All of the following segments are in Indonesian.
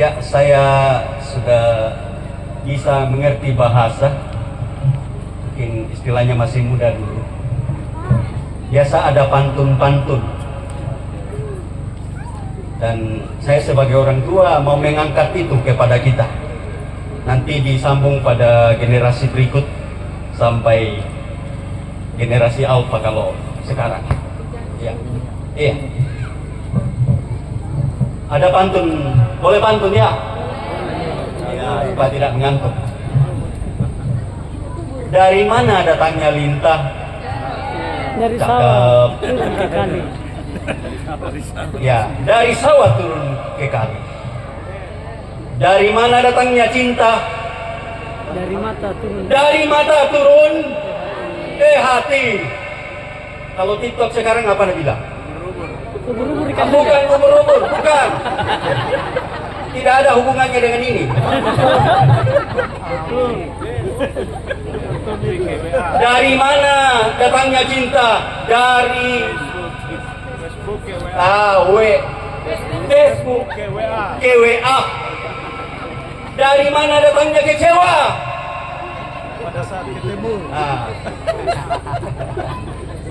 sejak saya sudah bisa mengerti bahasa, mungkin istilahnya masih muda dulu, biasa ada pantun-pantun. Dan saya sebagai orang tua mau mengangkat itu kepada kita. Nanti disambung pada generasi berikut sampai generasi alpha kalau sekarang. Ya. Iya. Ada pantun, boleh pantun ya? Ya, supaya tidak mengantuk. Dari mana datangnya lintah? Dari sawah turun ke kali. Ya, dari sawah turun ke kali. Dari mana datangnya cinta? Dari mata turun. Dari mata turun ke hati. Kalau TikTok sekarang apa anda bilang? Ubur-ubur ikan Bukan ubur-ubur, bukan. Tidak ada hubungannya dengan ini. Dari mana datangnya cinta? Dari Facebook, KWA. Dari mana datangnya kecewa? Pada saat ketemu.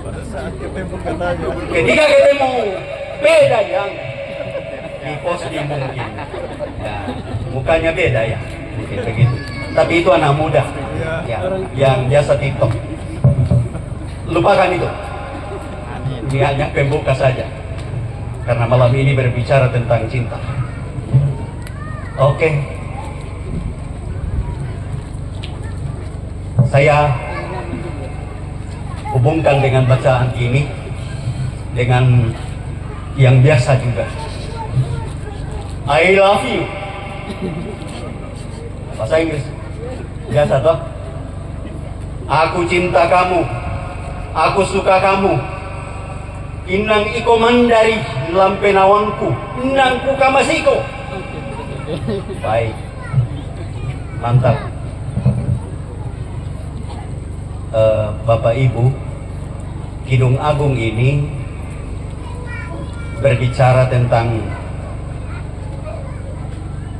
Pada saat ketemu katanya. Ketika ketemu, beda yang di posting mungkin. Ya, mukanya beda ya, mungkin begitu. Tapi itu anak muda, ya, yang biasa TikTok. Lupakan itu. Ini hanya pembuka saja. Karena malam ini berbicara tentang cinta. Oke. Saya hubungkan dengan bacaan ini dengan yang biasa juga. I love you. Bahasa Inggris. Biasa toh. Aku cinta kamu. Aku suka kamu. Inang iko mandari lampe nawangku. Inangku kamasiko. Baik. Mantap. Bapak Ibu, Kidung Agung ini berbicara tentang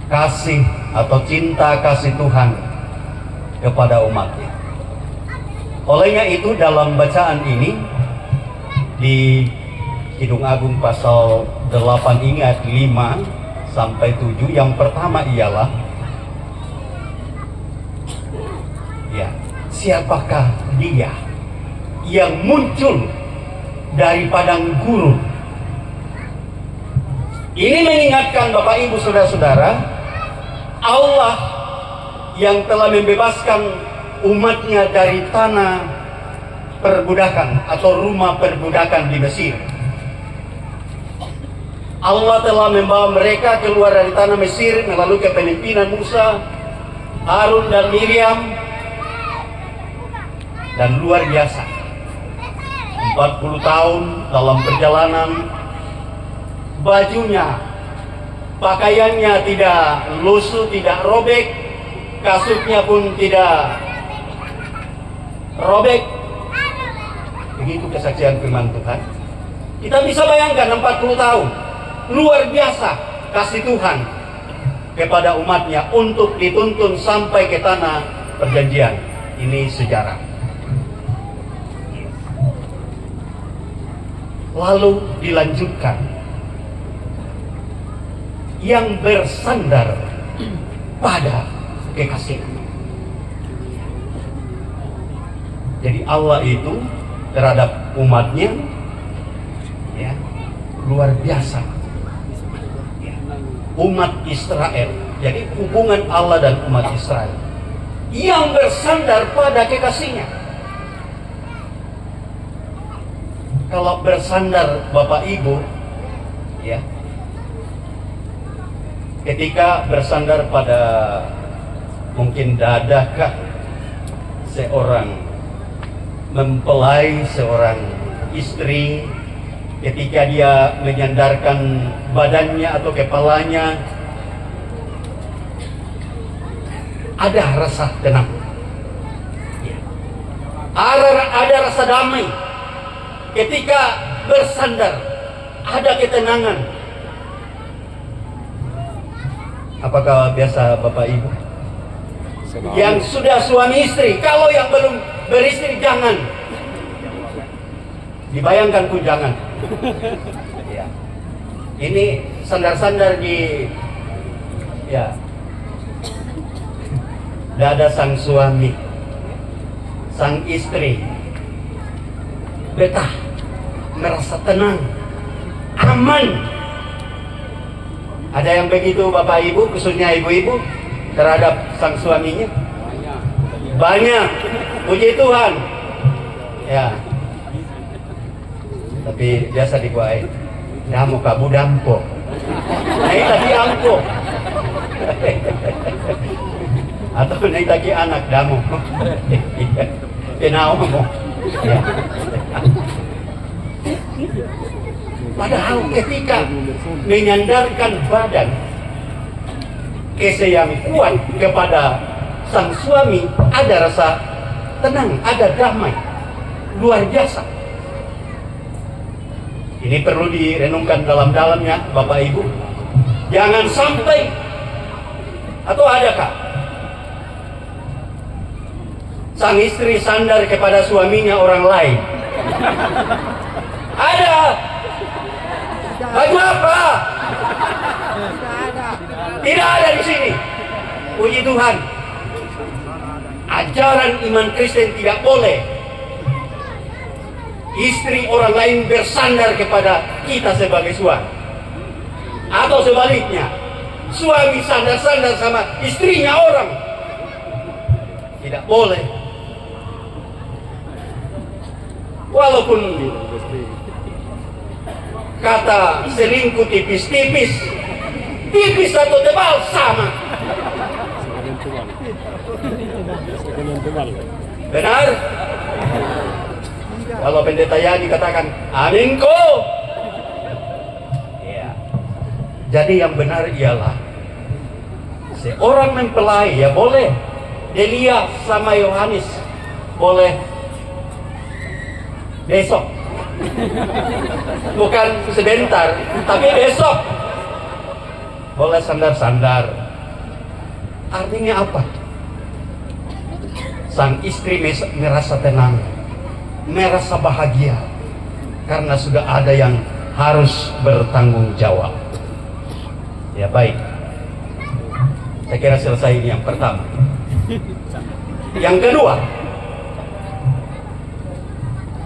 kasih atau cinta kasih Tuhan kepada umatnya. Olehnya itu dalam bacaan ini di Kidung Agung pasal 8 ini ayat 5 sampai 7, yang pertama ialah ya, siapakah dia yang muncul dari padang gurun? Ini mengingatkan Bapak Ibu saudara-saudara, Allah yang telah membebaskan umatnya dari tanah perbudakan atau rumah perbudakan di Mesir. Allah telah membawa mereka keluar dari tanah Mesir melalui kepemimpinan Musa, Harun dan Miriam. Dan luar biasa, 40 tahun dalam perjalanan, bajunya, pakaiannya tidak lusuh, tidak robek, kasutnya pun tidak robek. Begitu kesaksian firman Tuhan. Kita bisa bayangkan 40 tahun, luar biasa kasih Tuhan kepada umatnya untuk dituntun sampai ke tanah perjanjian. Ini sejarah. Lalu dilanjutkan, yang bersandar pada kekasihnya. Jadi Allah itu terhadap umatnya ya, luar biasa ya. Umat Israel, jadi hubungan Allah dan umat Israel yang bersandar pada kekasihnya. Kalau bersandar Bapak Ibu ya, ketika bersandar pada mungkin dadakah seorang mempelai, seorang istri, ketika dia menyandarkan badannya atau kepalanya, ada rasa tenang ya. Ada rasa damai. Ketika bersandar, ada ketenangan. Apakah biasa Bapak Ibu? Yang sudah suami istri, kalau yang belum beristri jangan. Dibayangkan pun jangan. Ya. Ini sandar-sandar di dada sang suami, sang istri, betah, merasa tenang, aman. Ada yang begitu Bapak Ibu, khususnya ibu-ibu, terhadap sang suaminya? Banyak, puji Tuhan. Ya. Tapi biasa dikuai, damu kabu dampo. Nah, tadi ampo. Atau naik lagi anak damu. Kenal mo. Ya. Padahal ketika menyandarkan badan yang kuat kepada sang suami, ada rasa tenang, ada damai, luar biasa. Ini perlu direnungkan dalam-dalamnya Bapak Ibu. Jangan sampai, atau adakah sang istri sandar kepada suaminya orang lain? Ada. Baju apa? Tidak ada di sini. Puji Tuhan. Ajaran iman Kristen tidak boleh istri orang lain bersandar kepada kita sebagai suami. Atau sebaliknya, suami sandar-sandar sama istrinya orang. Tidak boleh. Walaupun kata selingkuh tipis-tipis, tipis atau tebal sama. Benar? Kalau pendeta Yani katakan, amin ko. Ya. Jadi yang benar ialah seorang mempelai ya boleh. Delia sama Yohanes boleh besok. Bukan sebentar, tapi besok boleh sandar-sandar. Artinya apa? Sang istri merasa tenang, merasa bahagia karena sudah ada yang harus bertanggung jawab. Ya baik, saya kira selesai ini yang pertama. Yang kedua,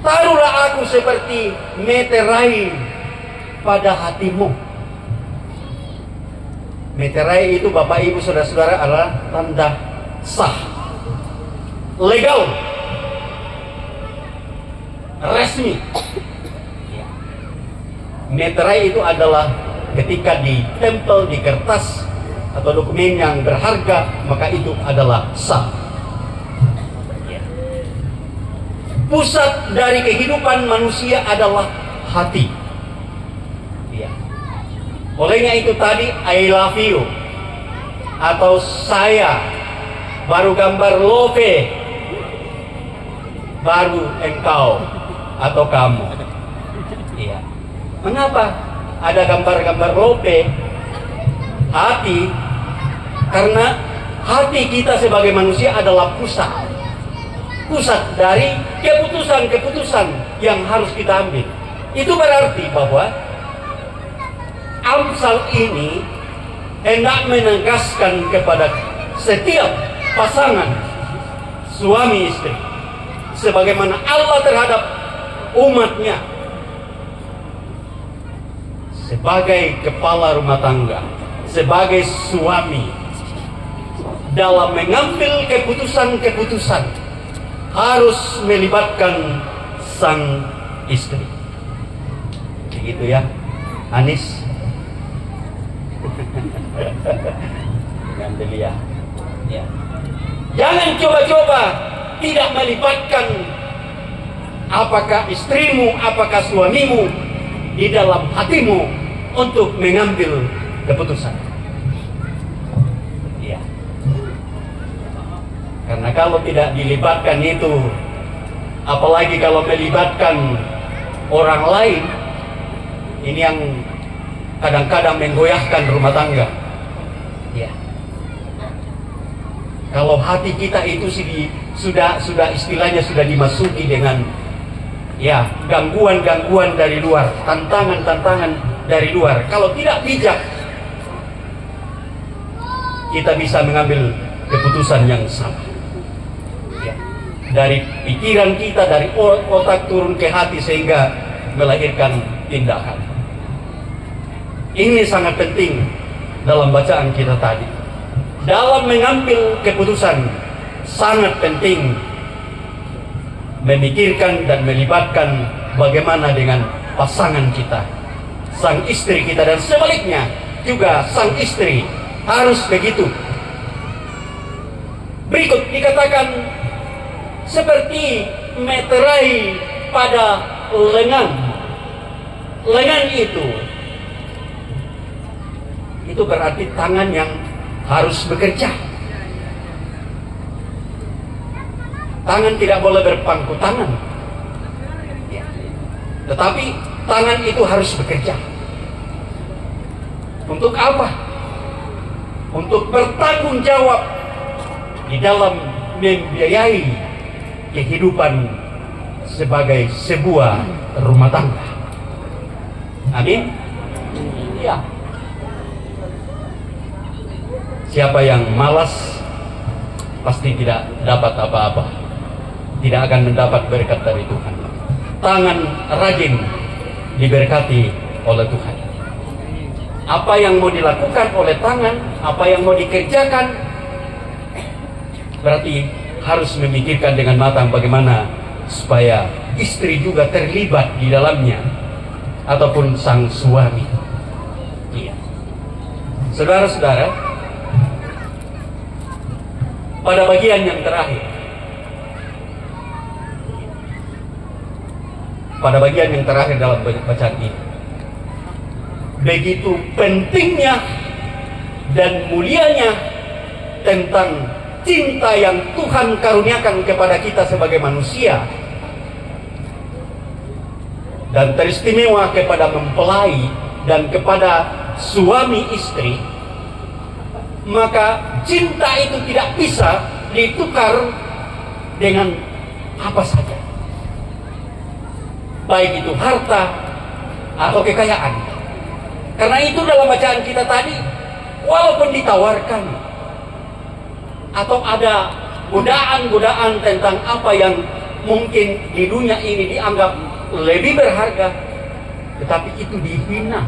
taruhlah aku seperti meterai pada hatimu. Meterai itu Bapak Ibu Saudara-saudara adalah tanda sah, legal, resmi. Meterai itu adalah ketika ditempel di kertas atau dokumen yang berharga, maka itu adalah sah. Pusat dari kehidupan manusia adalah hati. Ya. Olehnya itu tadi I love you atau saya, baru gambar love, baru engkau atau kamu. Iya. Mengapa ada gambar-gambar love? Hati, karena hati kita sebagai manusia adalah pusat dari keputusan-keputusan yang harus kita ambil. Itu berarti bahwa Amsal ini hendak menegaskan kepada setiap pasangan suami istri, sebagaimana Allah terhadap umatnya sebagai kepala rumah tangga, sebagai suami, dalam mengambil keputusan-keputusan harus melibatkan sang istri. Begitu ya, Anis. Gandelia. Ya. Jangan coba-coba tidak melibatkan apakah istrimu, apakah suamimu di dalam hatimu untuk mengambil keputusan. Ya. Karena kalau tidak dilibatkan itu, apalagi kalau melibatkan orang lain, ini yang kadang-kadang menggoyahkan rumah tangga. Ya. Kalau hati kita itu sudah istilahnya sudah dimasuki dengan ya gangguan-gangguan dari luar, tantangan-tantangan dari luar. Kalau tidak bijak, kita bisa mengambil keputusan yang salah. Ya. Dari pikiran kita, dari otak turun ke hati sehingga melahirkan tindakan. Ini sangat penting dalam bacaan kita tadi. Dalam mengambil keputusan sangat penting memikirkan dan melibatkan bagaimana dengan pasangan kita, sang istri kita, dan sebaliknya juga sang istri harus begitu. Berikut dikatakan seperti meterai pada lengan. Lengan itu berarti tangan yang harus bekerja. Tangan tidak boleh berpangku tangan. Ya. Tetapi tangan itu harus bekerja. Untuk apa? Untuk bertanggung jawab di dalam membiayai kehidupan sebagai sebuah rumah tangga. Amin. Ya. Siapa yang malas pasti tidak dapat apa-apa, tidak akan mendapat berkat dari Tuhan. Tangan rajin diberkati oleh Tuhan. Apa yang mau dilakukan oleh tangan, apa yang mau dikerjakan, berarti harus memikirkan dengan matang bagaimana supaya istri juga terlibat di dalamnya, ataupun sang suami. Iya. Saudara-saudara, pada bagian yang terakhir, dalam bacaan ini, begitu pentingnya dan mulianya tentang cinta yang Tuhan karuniakan kepada kita sebagai manusia, dan teristimewa kepada mempelai dan kepada suami istri. Maka cinta itu tidak bisa ditukar dengan apa saja, baik itu harta atau kekayaan. Karena itu dalam bacaan kita tadi, walaupun ditawarkan atau ada godaan-godaan tentang apa yang mungkin di dunia ini dianggap lebih berharga, tetapi itu dihina.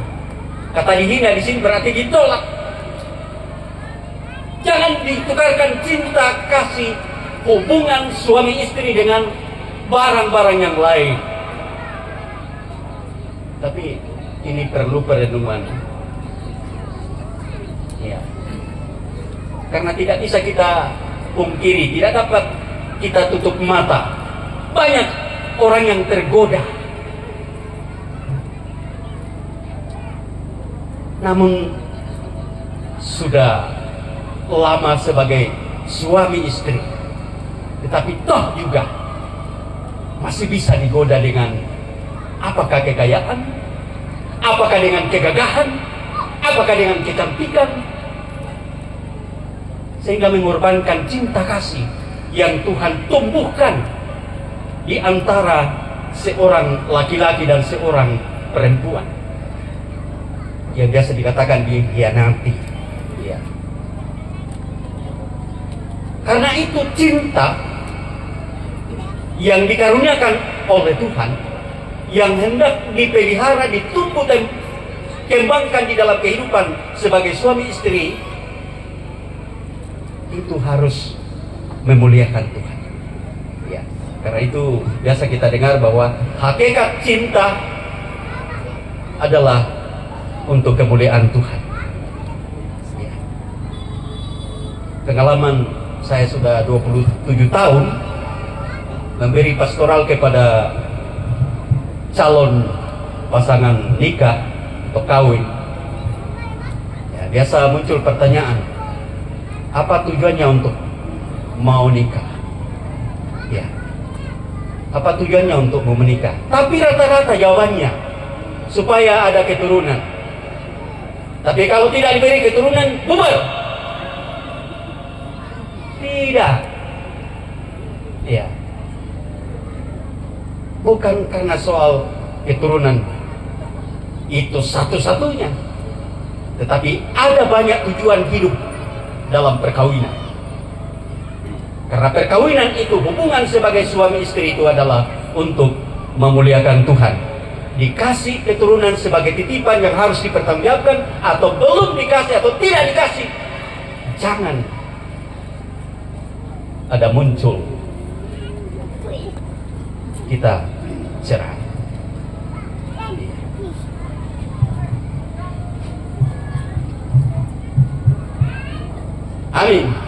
Kata dihina di sini berarti ditolak. Jangan ditukarkan cinta kasih hubungan suami istri dengan barang-barang yang lain. Tapi ini perlu perenungan. Ya. Karena tidak bisa kita pungkiri, tidak dapat kita tutup mata. Banyak orang yang tergoda. Namun sudah lama sebagai suami istri, tetapi toh juga masih bisa digoda dengan apakah kekayaan, apakah dengan kegagahan, apakah dengan kecantikan, sehingga mengorbankan cinta kasih yang Tuhan tumbuhkan di antara seorang laki-laki dan seorang perempuan, yang biasa dikatakan dikhianati. Ya. Karena itu cinta yang dikaruniakan oleh Tuhan, yang hendak dipelihara, ditumbuh dan kembangkan di dalam kehidupan sebagai suami istri, itu harus memuliakan Tuhan. Ya, karena itu biasa kita dengar bahwa hakikat cinta adalah untuk kemuliaan Tuhan. Ya. Pengalaman saya sudah 27 tahun memberi pastoral kepada calon pasangan nikah atau kawin. Ya, biasa muncul pertanyaan, apa tujuannya untuk mau nikah? Ya, apa tujuannya untuk mau menikah? Tapi rata-rata jawabannya supaya ada keturunan. Tapi kalau tidak diberi keturunan, bubar. Tidak. Ya. Bukan karena soal keturunan itu satu-satunya, tetapi ada banyak tujuan hidup dalam perkawinan. Karena perkawinan itu, hubungan sebagai suami istri itu adalah untuk memuliakan Tuhan. Dikasih keturunan sebagai titipan yang harus dipertanggungjawabkan, atau belum dikasih atau tidak dikasih, jangan ada muncul kita cerai. Amin.